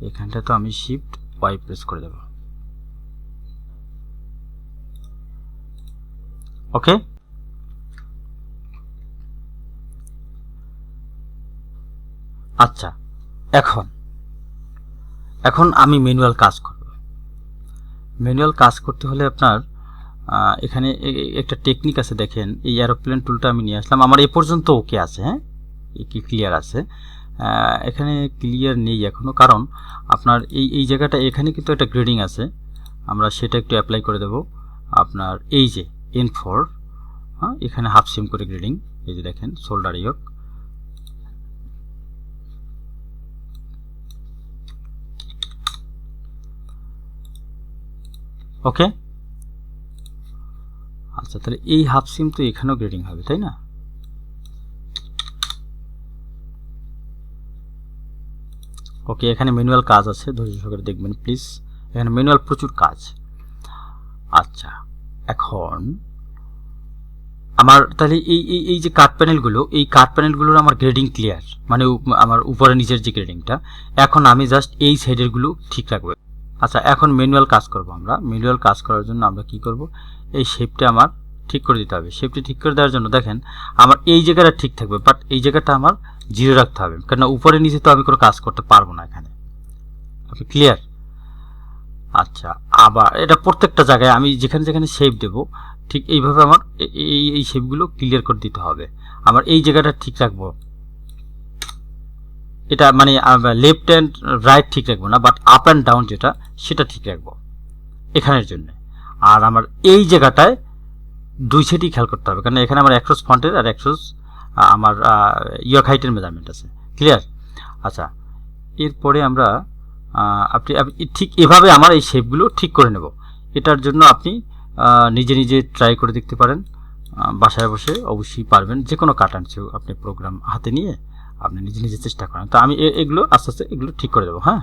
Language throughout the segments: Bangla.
এখানটা তো আমি শিফট ওয়াই প্রেস করে দেব। ওকে, আচ্ছা এখন আমি ম্যানুয়াল কাজ করব। ম্যানুয়াল কাজ করতে হলে আপনার এখানে একটা টেকনিক আছে, দেখেন এই এরোপ্লেন টুলটা আমি নিয়ে আসলাম। আমার এ পর্যন্ত ওকে আছে, হ্যাঁ কি ক্লিয়ার আছে। এখানে ক্লিয়ার নেই এখনও, কারণ আপনার এই জায়গাটা এখানে কিন্তু একটা গ্রেডিং আছে, আমরা সেটা একটু অ্যাপ্লাই করে দেব। আপনার এই যে N4, হ্যাঁ এখানে হাফ সিম করে গ্রেডিং, এই যে দেখেন শোল্ডার ইয়ক। ওকে, আচ্ছা তাহলে এই হাফ সিম তো এখানেও গ্রেডিং হবে, তাই না? ওকে, এখানে ম্যানুয়াল কাজ আছে, ধৈর্য সহকারে দেখবেন প্লিজ, এখানে ম্যানুয়াল প্রচুর কাজ। আচ্ছা এখন আমার তাহলে এই যে কাট প্যানেলগুলো, এই কাট প্যানেলগুলোর আমার গ্রেডিং ক্লিয়ার, মানে আমার উপরে নিচের যে গ্রেডিংটা। এখন আমি জাস্ট এই সাইডেরগুলো ঠিক রাখবো। আচ্ছা এখন ম্যানুয়াল কাজ করব আমরা। ম্যানুয়াল কাজ করার জন্য আমরা কি করব, এই শেপটা আমার ঠিক করে দিতে হবে। শেপটি ঠিক করে দেওয়ার জন্য দেখেন আমার এই জায়গাটা ঠিক থাকবে, বাট এই জায়গাটা আমার জিরো রাখতে হবে, কারণ উপরে নিচে তো আমি কোনো কাজ করতে পারবো না এখানে। আপনি ক্লিয়ার? আচ্ছা, আবার এটা প্রত্যেকটা জায়গায় আমি যেখানে যেখানে শেপ দেব ঠিক এইভাবে আমার এই শেপগুলো ক্লিয়ার করে দিতে হবে। আমার এই জায়গাটা ঠিক রাখবো, এটা মানে লেফট অ্যান্ড রাইট ঠিক রাখবো না, বাট আপ অ্যান্ড ডাউন যেটা সেটা ঠিক রাখবো এখানের জন্য। আর আমার এই জায়গাটায় দুই সাইডই খেয়াল করতে হবে, কারণ এখানে আমার অ্যাক্রস ফ্রন্টের আর অ্যাক্রস আমার ইয়ক হাইটের মেজারমেন্ট আছে। ক্লিয়ার? আচ্ছা এরপরে আমরা আপনি ঠিক এভাবে আমার এই শেপগুলো ঠিক করে নেব। এটার জন্য আপনি নিজে নিজে ট্রাই করে দেখতে পারেন, বাসায় বসে অবশ্যই পারবেন। যে কোনো কাটানসে আপনি প্রোগ্রাম হাতে নিয়ে আপনি নিজে নিজে চেষ্টা করেন। তো আমি এগুলো আস্তে আস্তে এগুলো ঠিক করে দেবো। হ্যাঁ,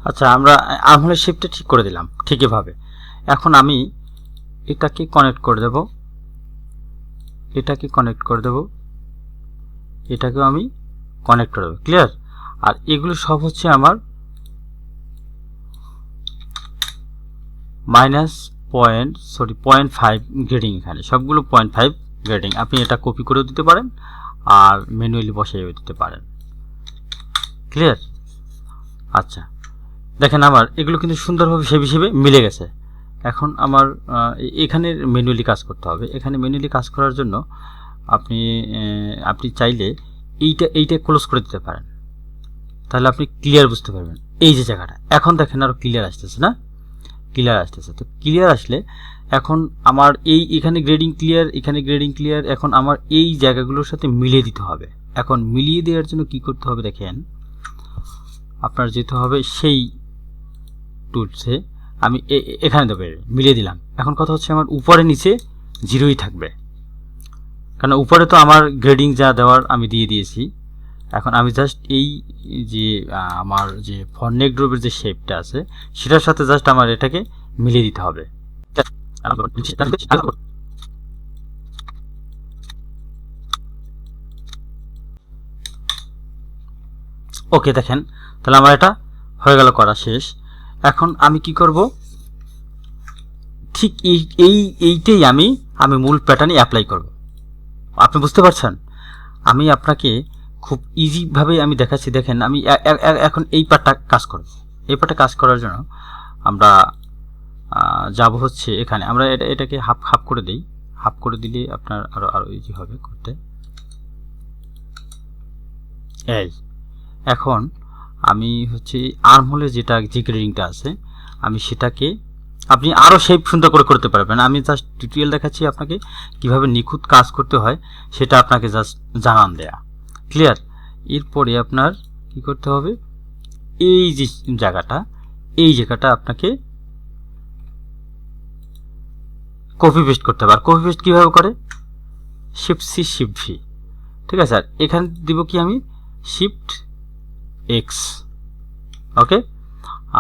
আচ্ছা আমরা আর্মহোলের শেপটা ঠিক করে দিলাম ঠিক এভাবে। এখন আমি এটাকে কানেক্ট করে দেব, এটাকে কানেক্ট করে দেব, এটাকেও আমি কানেক্ট করে দেবো। ক্লিয়ার? আর এগুলো সব হচ্ছে আমার -0.5 গ্রেডিং, এখানে সবগুলো 0.5 গ্রেডিং। আপনি এটা কপি করেও দিতে পারেন আর ম্যানুয়ালি বসাইও দিতে পারেন। ক্লিয়ার? আচ্ছা দেখেন আমার এগুলো কিন্তু সুন্দরভাবে শেপ হিসেবে মিলে গেছে। এখন আমার এখানে ম্যানুয়ালি কাজ করতে হবে। এখানে ম্যানুয়ালি কাজ করার জন্য আপনি চাইলে এইটা ক্লোজ করে দিতে পারেন, তাহলে আপনি ক্লিয়ার বুঝতে পারবেন এই যে জায়গাটা। এখন দেখেন আরও ক্লিয়ার আসতেছে না? ক্লিয়ার আসতেছে। তো ক্লিয়ার আসলে এখন আমার এখানে গ্রেডিং ক্লিয়ার, এখানে গ্রেডিং ক্লিয়ার। এখন আমার এই জায়গাগুলোর সাথে মিলিয়ে দিতে হবে। এখন মিলিয়ে দেওয়ার জন্য কি করতে হবে দেখেন, আপনার যেতে হবে সেই টুলসে, আমি এখানে দেবো, মিলিয়ে দিলাম। এখন কথা হচ্ছে আমার উপরে নিচে জিরোই থাকবে, কারণ উপরে তো আমার গ্রেডিং যা দেওয়ার আমি দিয়ে দিয়েছি। এখন আমি জাস্ট এই যে আমার যে ফরনেক ড্রপের যে শেপটা আছে সেটার সাথে জাস্ট আমার এটাকে মিলিয়ে দিতে হবে। ওকে দেখেন তাহলে আমার এটা হয়ে গেল, করা শেষ। এখন আমি কি করব, ঠিক এইটাই আমি মূল প্যাটার্নে অ্যাপ্লাই করব। আপনি বুঝতে পারছেন? আমি আপনাকে খুব ইজিভাবে আমি দেখাচ্ছি। দেখেন আমি এখন এই পার্টটা কাজ করব, এই পার্টে কাজ করার জন্য আমরা যাব হচ্ছে এখানে, আমরা এটাকে হাফ হাফ করে দিই। হাফ করে দিলে আপনার আরো ইজি হবে করতে। এই এখন আমি হচ্ছে আর্ম হোলে যে গ্রেডিংটা আছে, আমি সেটাকে আপনি আরও শেপ সুন্দর করে করতে পারবেন। আমি জাস্ট টিউটোরিয়াল দেখাচ্ছি আপনাকে কিভাবে নিখুঁত কাজ করতে হয়, সেটা আপনাকে জাস্ট জানান দেয়া। ক্লিয়ার? এরপরে আপনার কি করতে হবে, এই যে জায়গাটা আপনাকে কপি পেস্ট করতে হবে। আর কপি পেস্ট কীভাবে করে, শিফট সি শিফট ভি, ঠিক আছে। আর এখানে দিব কি আমি শিফট এক্স, ওকে।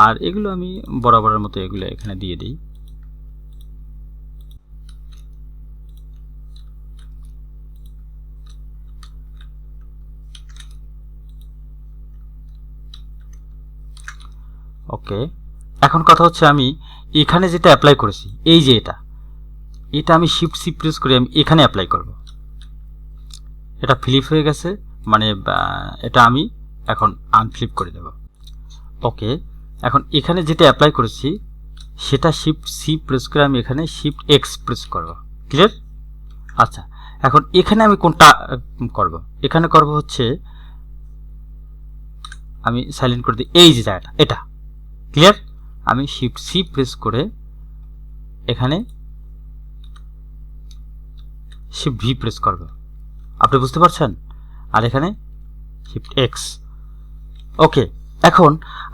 আর এগুলো আমি বরাবরের মতো এগুলো এখানে দিয়ে দিই। ওকে, এখন কথা হচ্ছে আমি এখানে যেটা অ্যাপ্লাই করেছি, এই যে এটা আমি শিফট সি প্রেস করে আমি এখানে অ্যাপ্লাই করব। এটা ফ্লিপ হয়ে গেছে, মানে এটা আমি এখন আনফ্লিপ করে দেব। ওকে, এখন এখানে যেটা অ্যাপ্লাই করেছি সেটা শিফট সি প্রেস করে আমি এখানে শিফট এক্স প্রেস করব। ক্লিয়ার? আচ্ছা, এখন এখানে আমি কোনটা করব, এখানে করব হচ্ছে আমি সাইলেন্ট করে দিই এই যে জায়গাটা, এটা। ক্লিয়ার? আমি শিফট সি প্রেস করে এখানে শিফট ভি প্রেস করব, আপনি বুঝতে পারছেন। আর এখানে শিফট এক্স। ওকে, এখন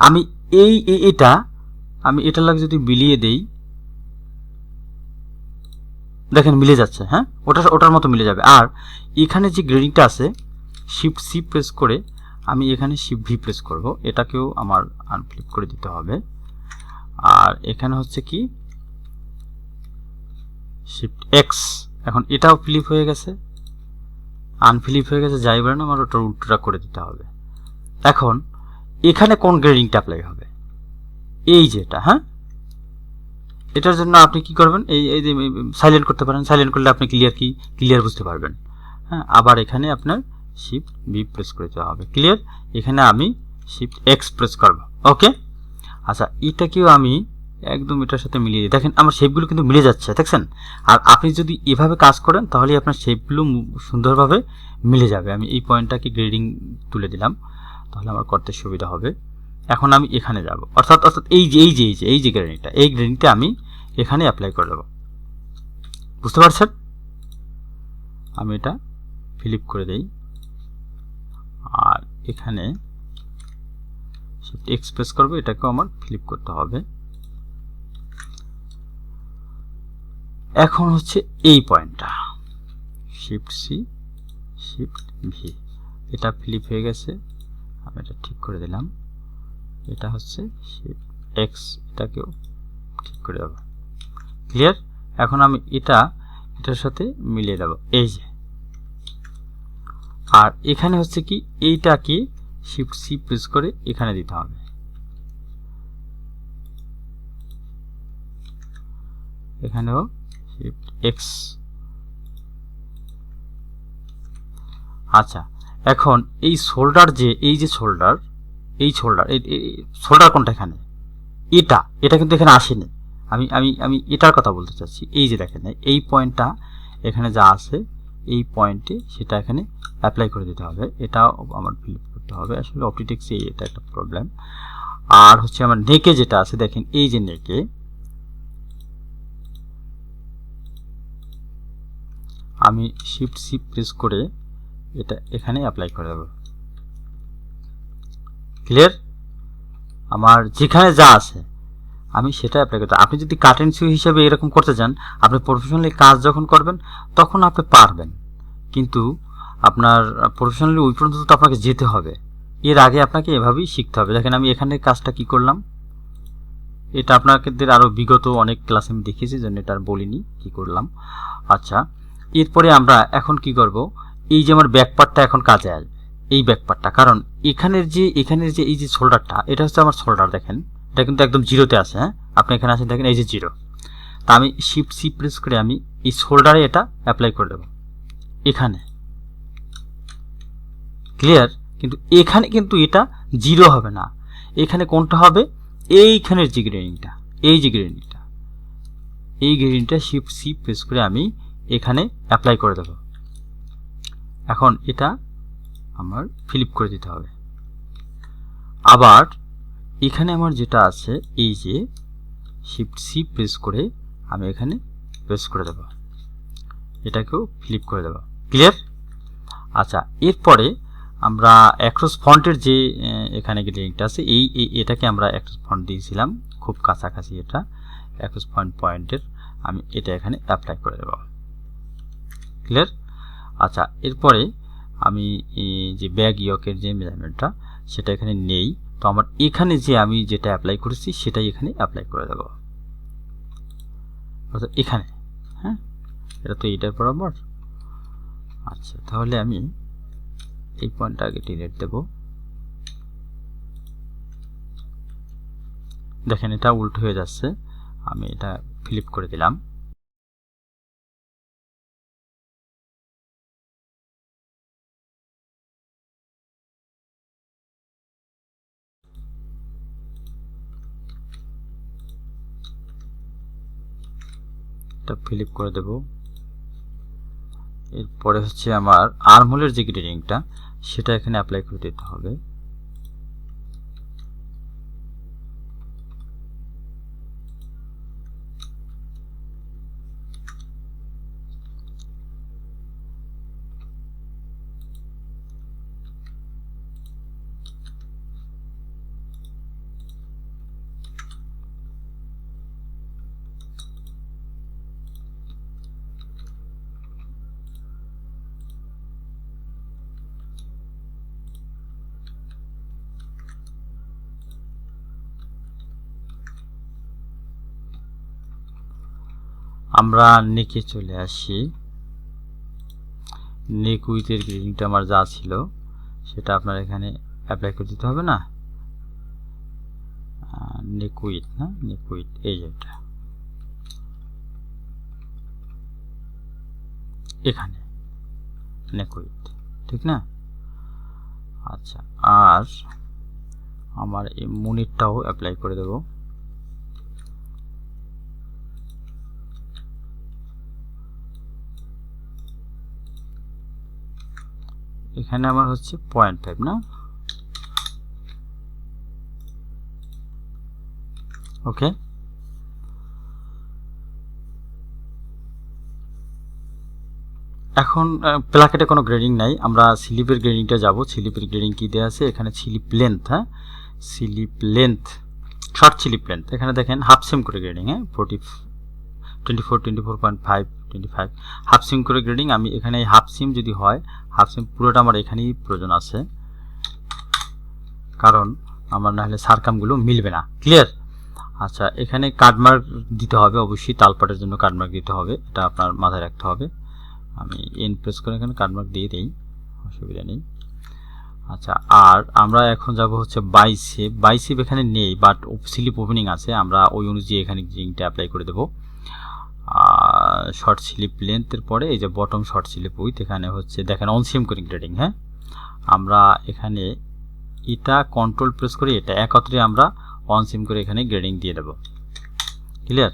আমি এটার লাগে যদি মিলিয়ে দেই, দেখেন মিলে যাচ্ছে। হ্যাঁ, ওটার মতো মিলে যাবে। আর এখানে যে গ্রেডিংটা আছে, শিফট সি প্রেস করে আমি এখানে শিফট ভি প্রেস করব, এটাকেও আমার আনফ্লিপ করে দিতে হবে। আর এখানে হচ্ছে কি শিফট এক্স, এখন এটাও ফ্লিপ হয়ে গেছে, আনফ্লিপ হয়ে গেছে, যাই বলেন আমার ওটা উল্টোটা করে দিতে হবে। এখন এখানে কোন গ্রেডিংটা অ্যাপ্লাই হবে, এই যেটা। হ্যাঁ, এটার জন্য আপনি কি করবেন, এই যে সাইলেন্ট করতে পারেন, সাইলেন্ট করলে আপনি ক্লিয়ার বুঝতে পারবেন। হ্যাঁ, আবার এখানে আপনার শিফট ভি প্রেস করে দিতে হবে। ক্লিয়ার? এখানে আমি শিফট এক্স প্রেস করব। ওকে, আচ্ছা, এটাকেও আমি একদম এটার সাথে মিলিয়ে দিই। দেখেন আমার শেপগুলো কিন্তু মিলে যাচ্ছে, দেখছেন। আর আপনি যদি এভাবে কাজ করেন তাহলে আপনার শেপগুলো সুন্দরভাবে মিলে যাবে। আমি এই পয়েন্টটাকে গ্রেডিং তুলে দিলাম, তাহলে আমার করতে সুবিধা হবে। এখন আমি এখানে যাব, অর্থাৎ এই যে গ্রেডিংটা আমি এখানে অ্যাপ্লাই করে দেব। বুঝতে পারছেন? আমি এটা ফ্লিপ করে দেই, আর এখানে শিফট এক্স প্রেস করব, এটাকেও আমার ফ্লিপ করতে হবে। এখন হচ্ছে এই পয়েন্টটা শিফট সি শিফট ভি, এটা ফ্লিপ হয়ে গেছে, আমি এটা ঠিক করে দিলাম। এটা হচ্ছে শিফট এক্স, এটাকেও ঠিক করে দেব। ক্লিয়ার? এখন আমি এটার সাথে মিলিয়ে দেব, এই যে। আর এখানে হচ্ছে কি এইটাকে শিফট সি প্রেস করে এখানে দিতে হবে। এখানেও শিফট এক্স। আচ্ছা, এখন এই শোল্ডার শোল্ডার কোনটা, এখানে এটা কিন্তু এখানে আসেনি। আমি এটার কথা বলতে চাচ্ছি। এই যে দেখেন এই পয়েন্টটা এখানে যা আছে, এই পয়েন্টে সেটা এখানে অ্যাপ্লাই করে দিতে হবে। এটাও আমার ফিল করতে হবে। আসলে অপটিটেক্সে এটা একটা প্রবলেম। আর হচ্ছে আমার নেকে যেটা আছে, দেখেন এই যে নেকে আমি শিফট সি প্রেস করে এটা এখানে অ্যাপ্লাই করে দেব। ক্লিয়ার? আমার যেখানে যা আছে আমি সেটা অ্যাপ্লাই করতে। আপনি যদি কাটেন সিউ হিসেবে এরকম করতে চান, আপনি প্রফেশনালি কাজ যখন করবেন তখন আপনি পারবেন, কিন্তু আপনার প্রফেশনালি ওই পর্যন্ত তো আপনাকে যেতে হবে। এর আগে আপনাকে এভাবেই শিখতে হবে। দেখেন আমি এখানে কাজটা কি করলাম, এটা আপনাদের আরও বিগত অনেক ক্লাসে আমি দেখিয়েছি, জন্য এটা আর বলিনি কি করলাম। আচ্ছা, এরপরে আমরা এখন কি করব, এই যে আমার ব্যাকপার্টটা এখন কাজে আসবে, এই ব্যাকপার্টটা। কারণ এখানের যে এই যে শোল্ডারটা, এটা হচ্ছে আমার শোল্ডার। দেখেন এটা কিন্তু একদম জিরোতে আছে। হ্যাঁ, আপনি এখানে আসেন, দেখেন এই যে জিরো। তা আমি শিফট সি প্রেস করে আমি এই শোল্ডারে এটা অ্যাপ্লাই করে দেব এখানে। ক্লিয়ার? কিন্তু এখানে কিন্তু এটা জিরো হবে না, এখানে কোনটা হবে, এইখানের যে গ্রেডিংটা, এই যে গ্রেডিংটা, এই গ্রেডিংটা শিফট সি প্রেস করে আমি এখানে অ্যাপ্লাই করে দেব। এখন এটা আমার ফিলিপ করে দিতে হবে। আবার এখানে আমার যেটা আছে, এই যে শিফট সি প্রেস করে আমি এখানে প্রেস করে দেব, এটাকেও ফ্লিপ করে দেব। ক্লিয়ার? আচ্ছা, এরপরে আমরা অ্যাক্রস ফন্টের যে এখানে গ্রেডিংটা আছে, এটাকে আমরা অ্যাক্রস ফন্ট দিয়েছিলাম খুব কাছাকাছি, এটা অ্যাক্রস পয়েন্টের আমি এটা এখানে অ্যাপ্লাই করে দেব। ক্লিয়ার? আচ্ছা, এরপরে আমি যে ব্যাক ইয়কের যে মেজারমেন্টটা সেটা এখানে নেই, তো আমার এখানে যে আমি যেটা অ্যাপ্লাই করেছি সেটাই এখানে অ্যাপ্লাই করে দেব, অর্থাৎ এখানে। হ্যাঁ, এটা তো এইটার বরাবর। আচ্ছা, তাহলে আমি এই পয়েন্টটা আগে ডিলিট দেব। দেখেন এটা উল্টো হয়ে যাচ্ছে, আমি এটা ফ্লিপ করে দিলাম। এটা ফ্লিপ করে দেব। এরপরে হচ্ছে আমার আর্মহোলের যে গ্রেডিংটা সেটা এখানে অ্যাপ্লাই করে দিতে হবে। আমরা নেকে চলে আসি। নেক উইথের গ্রেডিংটা আমার যা ছিল সেটা আপনার এখানে অ্যাপ্লাই করে দিতে হবে না? নেক উইথ, না নেক উইথ, এই যেটা এখানে নেক উইথ, ঠিক না? আচ্ছা, আর আমার এই মুনিটটাও অ্যাপ্লাই করে দেব। এখানে আমার হচ্ছে 0.5, না? ওকে, এখন প্লাকেটে কোনো গ্রেডিং নাই, আমরা স্লিপের গ্রেডিংটা যাব। স্লিপের গ্রেডিং কি দেওয়া আছে এখানে? স্লিপ লেন্থ, হ্যাঁ slip length, short slip length. এখানে দেখেন হাফ সিম করে গ্রেডিং, হ্যাঁ 24, 24.5, 25 হাফ সিম করে গ্রেডিং। আমি এখানে হাফ সিম যদি হয়, হাফ সিম পুরোটা আমার এখানেই প্রয়োজন আছে, কারণ আমার না হলে সারকামগুলো মিলবে না। ক্লিয়ার? আচ্ছা, এখানে কাটমার্ক দিতে হবে অবশ্যই, তালপাটের জন্য কাটমার্ক দিতে হবে, এটা আপনার মাথায় রাখতে হবে। আমি এন প্রেস করে এখানে কাটমার্ক দিয়ে দিই, অসুবিধা নেই। আচ্ছা, আর আমরা এখন যাব হচ্ছে বাইসেপ। বাইসেপ এখানে নেই, বাট স্লিপ ওপেনিং আছে, আমরা ওই অনুযায়ী এখানে গ্রেডিংটা অ্যাপ্লাই করে দেবো। শর্ট স্লিপ লেন্থের পরে এই যে বটম শর্ট স্লিপ উইথ, এখানে হচ্ছে দেখেন অন সিম করে গ্রেডিং। হ্যাঁ, আমরা এখানে এটা কন্ট্রোল প্রেস করে এটা একত্রে আমরা অন সিম করে এখানে গ্রেডিং দিয়ে দেবো। ক্লিয়ার?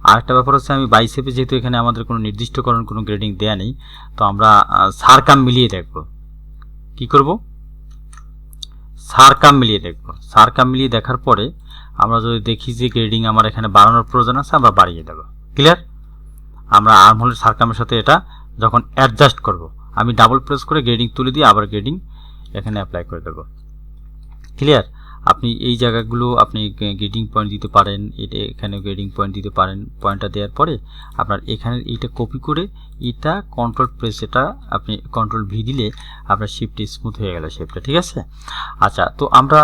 আরেকটা ব্যাপার হচ্ছে, আমি বাইসেপে যেহেতু এখানে আমাদের কোনো নির্দিষ্টকরণ কোনো গ্রেডিং দেয়া নেই, তো আমরা সারকাম মিলিয়ে দেখব। কি করব? সারকাম মিলিয়ে দেখব। সারকাম মিলিয়ে দেখার পরে আমরা যদি দেখি যে গ্রেডিং আমার এখানে বাড়ানোর প্রয়োজন আছে, আমরা বাড়িয়ে দেব। ক্লিয়ার? আমরা আর্মহোলের সারকামের সাথে এটা যখন অ্যাডজাস্ট করব, আমি ডাবল প্রেস করে গ্রেডিং তুলে দিয়ে আবার গ্রেডিং এখানে অ্যাপ্লাই করে দেব। ক্লিয়ার? আপনি এই জায়গাগুলো আপনি গ্রেডিং পয়েন্ট দিতে পারেন, এটা এখানে গ্রেডিং পয়েন্ট দিতে পারেন। পয়েন্টটা দেওয়ার পরে আপনার এখানে এইটা কপি করে এটা কন্ট্রোল প্রেস, এটা আপনি কন্ট্রোল ভি দিলে আপনার শিফটে স্মুথ হয়ে গেল শেপটা। ঠিক আছে? আচ্ছা, তো আমরা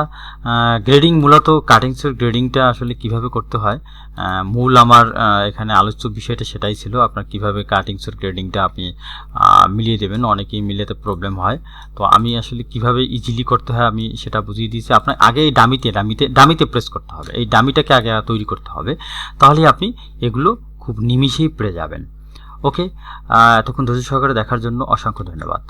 গ্রেডিং মূলত কাটিংসের গ্রেডিংটা আসলে কিভাবে করতে হয়, মূল আমার এখানে আলোচ্য বিষয়টা সেটাই ছিল, আপনার কিভাবে কাটিংসের গ্রেডিংটা আপনি মিলিয়ে দেবেন। অনেকেই মিলিয়েতে প্রবলেম হয়, তো আমি আসলে কিভাবে ইজিলি করতে হয় আমি সেটা বুঝিয়ে দিয়েছি। আপনার আগে এই ডামিতে প্রেস করতে হবে, এই ডামিটাকে আগে তৈরি করতে হবে, তাহলে আপনি এগুলো খুব নিমিষেই পেরে যাবেন। ওকে, এতক্ষণ ধৈর্য সহকারে দেখার জন্য অসংখ্য ধন্যবাদ।